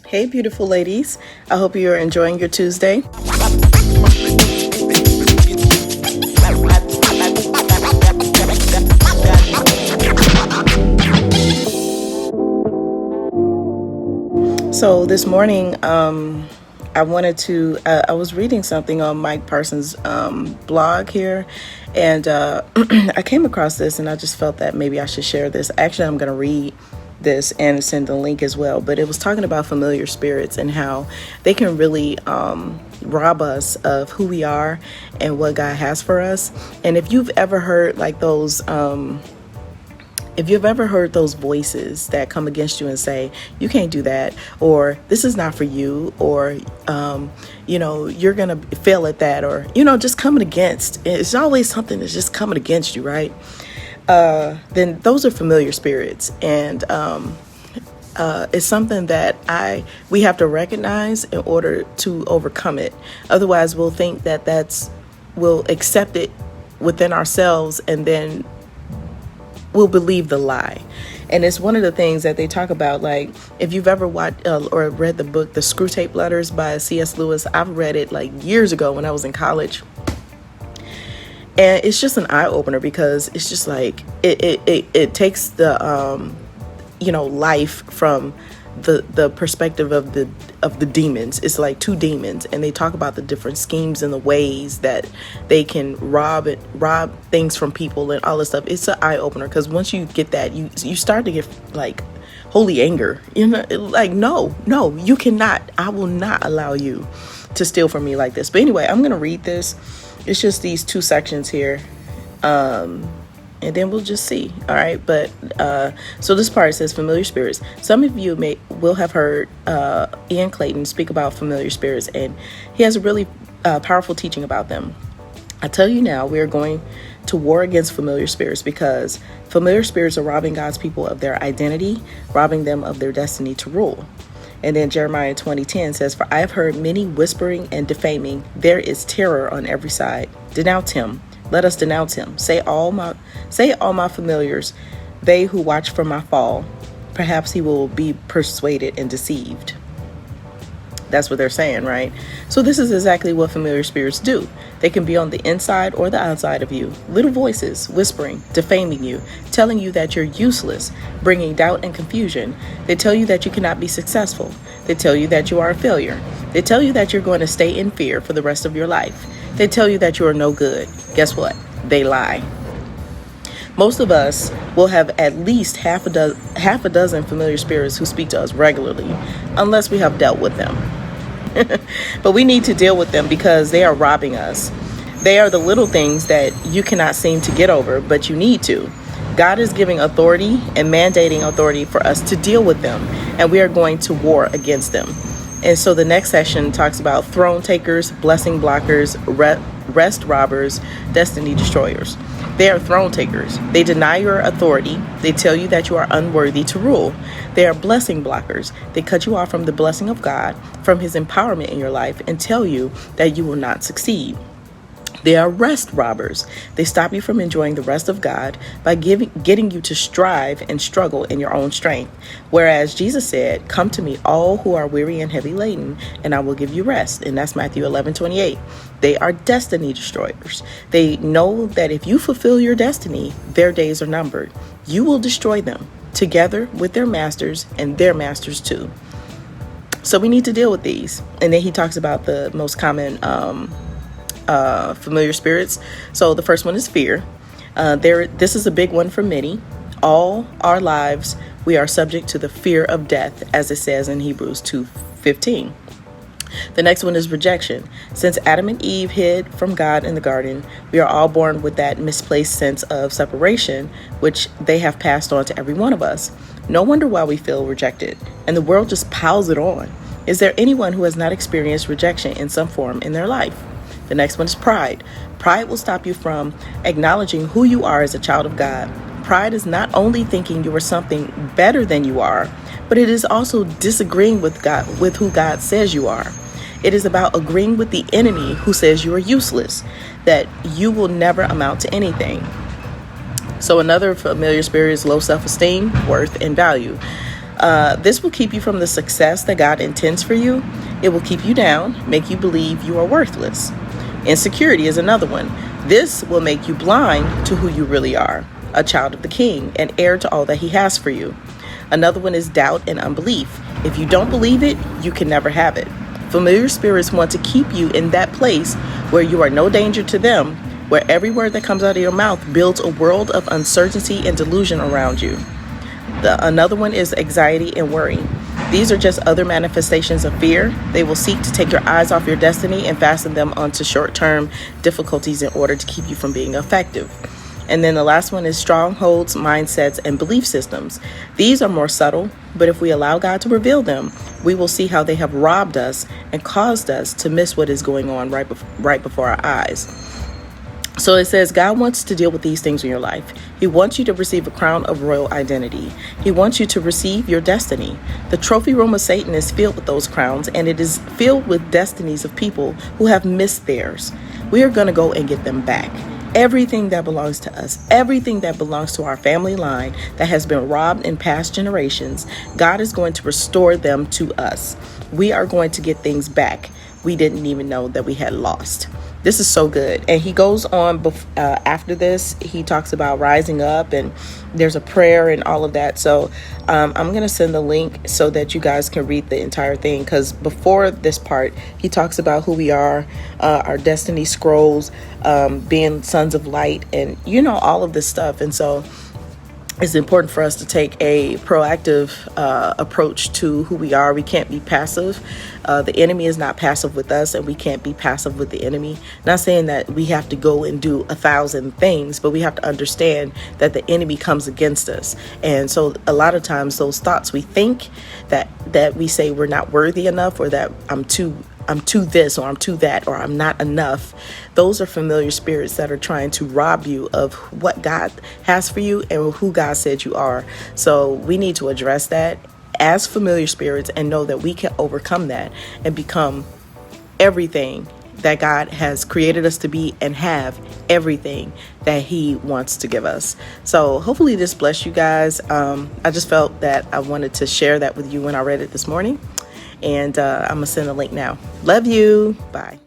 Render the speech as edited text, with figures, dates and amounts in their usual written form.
Hey, beautiful ladies. I hope you're enjoying your Tuesday. So this morning, I was reading something on Mike Parson's blog here, and I came across this, and I just felt that maybe I should share this. Actually, I'm going to read this and send the link as well, but it was talking about familiar spirits and how they can really rob us of who we are and what God has for us. And if you've ever heard like those voices that come against you and say, you can't do that, or this is not for you, or, you're going to fail at that, or, just coming against. It's always something that's just coming against you, right? Then those are familiar spirits. And it's something that we have to recognize in order to overcome it. Otherwise, we'll think that we'll accept it within ourselves, and then we'll believe the lie. And it's one of the things that they talk about, like if you've ever watched or read the book, The Screw Tape Letters by C.S. Lewis. I've read it like years ago when I was in college. And it's just an eye opener, because it's just like it takes the life from the perspective of the demons. It's like two demons, and they talk about the different schemes and the ways that they can rob things from people and all this stuff. It's an eye opener, because once you get that, you start to get like holy anger. Like no, you cannot. I will not allow you to steal from me like this. But anyway, I'm gonna read this. It's just these two sections here, and then we'll just see. All right, but so this part says familiar spirits. Some of you will have heard Ian Clayton speak about familiar spirits, and he has a really powerful teaching about them. I tell you now, we are going to war against familiar spirits, because familiar spirits are robbing God's people of their identity, robbing them of their destiny to rule. And then Jeremiah 20:10 says, "For I have heard many whispering and defaming. There is terror on every side. Denounce him. Let us denounce him. Say all my familiars, they who watch for my fall. Perhaps he will be persuaded and deceived." That's what they're saying, right? So this is exactly what familiar spirits do. They can be on the inside or the outside of you. Little voices whispering, defaming you, telling you that you're useless, bringing doubt and confusion. They tell you that you cannot be successful. They tell you that you are a failure. They tell you that you're going to stay in fear for the rest of your life. They tell you that you are no good. Guess what? They lie. Most of us will have at least half a dozen familiar spirits who speak to us regularly, unless we have dealt with them. But we need to deal with them, because they are robbing us. They are the little things that you cannot seem to get over, but you need to. God is giving authority and mandating authority for us to deal with them, and we are going to war against them. And so the next section talks about throne takers, blessing blockers, rest robbers, destiny destroyers. They are throne takers. They deny your authority. They tell you that you are unworthy to rule. They are blessing blockers. They cut you off from the blessing of God, from his empowerment in your life, and tell you that you will not succeed. They are rest robbers. They stop you from enjoying the rest of God by getting you to strive and struggle in your own strength. Whereas Jesus said, "Come to me, all who are weary and heavy laden, and I will give you rest." And that's Matthew 11:28. They are destiny destroyers. They know that if you fulfill your destiny, their days are numbered. You will destroy them, together with their masters and their masters too. So we need to deal with these. And then he talks about the most common familiar spirits. So the first one is fear. This is a big one for many. All our lives, we are subject to the fear of death, as it says in Hebrews 2:15. The next one is rejection. Since Adam and Eve hid from God in the garden, we are all born with that misplaced sense of separation, which they have passed on to every one of us. No wonder why we feel rejected, and the world just piles it on. Is there anyone who has not experienced rejection in some form in their life? The next one is pride. Pride will stop you from acknowledging who you are as a child of God. Pride is not only thinking you are something better than you are, but it is also disagreeing with who God says you are. It is about agreeing with the enemy who says you are useless, that you will never amount to anything. So another familiar spirit is low self-esteem, worth, and value. This will keep you from the success that God intends for you. It will keep you down, make you believe you are worthless. Insecurity is another one. This will make you blind to who you really are, a child of the King, and heir to all that he has for you. Another one is doubt and unbelief. If you don't believe it, you can never have it. Familiar spirits want to keep you in that place where you are no danger to them, where every word that comes out of your mouth builds a world of uncertainty and delusion around you. Another one is anxiety and worry. These are just other manifestations of fear. They will seek to take your eyes off your destiny and fasten them onto short-term difficulties in order to keep you from being effective. And then the last one is strongholds, mindsets, and belief systems. These are more subtle, but if we allow God to reveal them, we will see how they have robbed us and caused us to miss what is going on right before our eyes. So it says God wants to deal with these things in your life. He wants you to receive a crown of royal identity. He wants you to receive your destiny. The trophy room of Satan is filled with those crowns, and it is filled with destinies of people who have missed theirs. We are going to go and get them back. Everything that belongs to us, everything that belongs to our family line that has been robbed in past generations, God is going to restore them to us. We are going to get things back we didn't even know that we had lost. This is so good. And he goes on after this. He talks about rising up, and there's a prayer and all of that. So I'm going to send the link so that you guys can read the entire thing, because before this part, he talks about who we are, our destiny scrolls, being sons of light, and all of this stuff. And so it's important for us to take a proactive approach to who we are. We can't be passive. The enemy is not passive with us, and we can't be passive with the enemy. Not saying that we have to go and do 1,000 things, but we have to understand that the enemy comes against us. And so a lot of times those thoughts we think that we say we're not worthy enough, or that I'm too this, or I'm too that, or I'm not enough. Those are familiar spirits that are trying to rob you of what God has for you and who God said you are. So we need to address that as familiar spirits and know that we can overcome that and become everything that God has created us to be, and have everything that he wants to give us. So hopefully this blessed you guys. I just felt that I wanted to share that with you when I read it this morning. And I'm going to send a link now. Love you. Bye.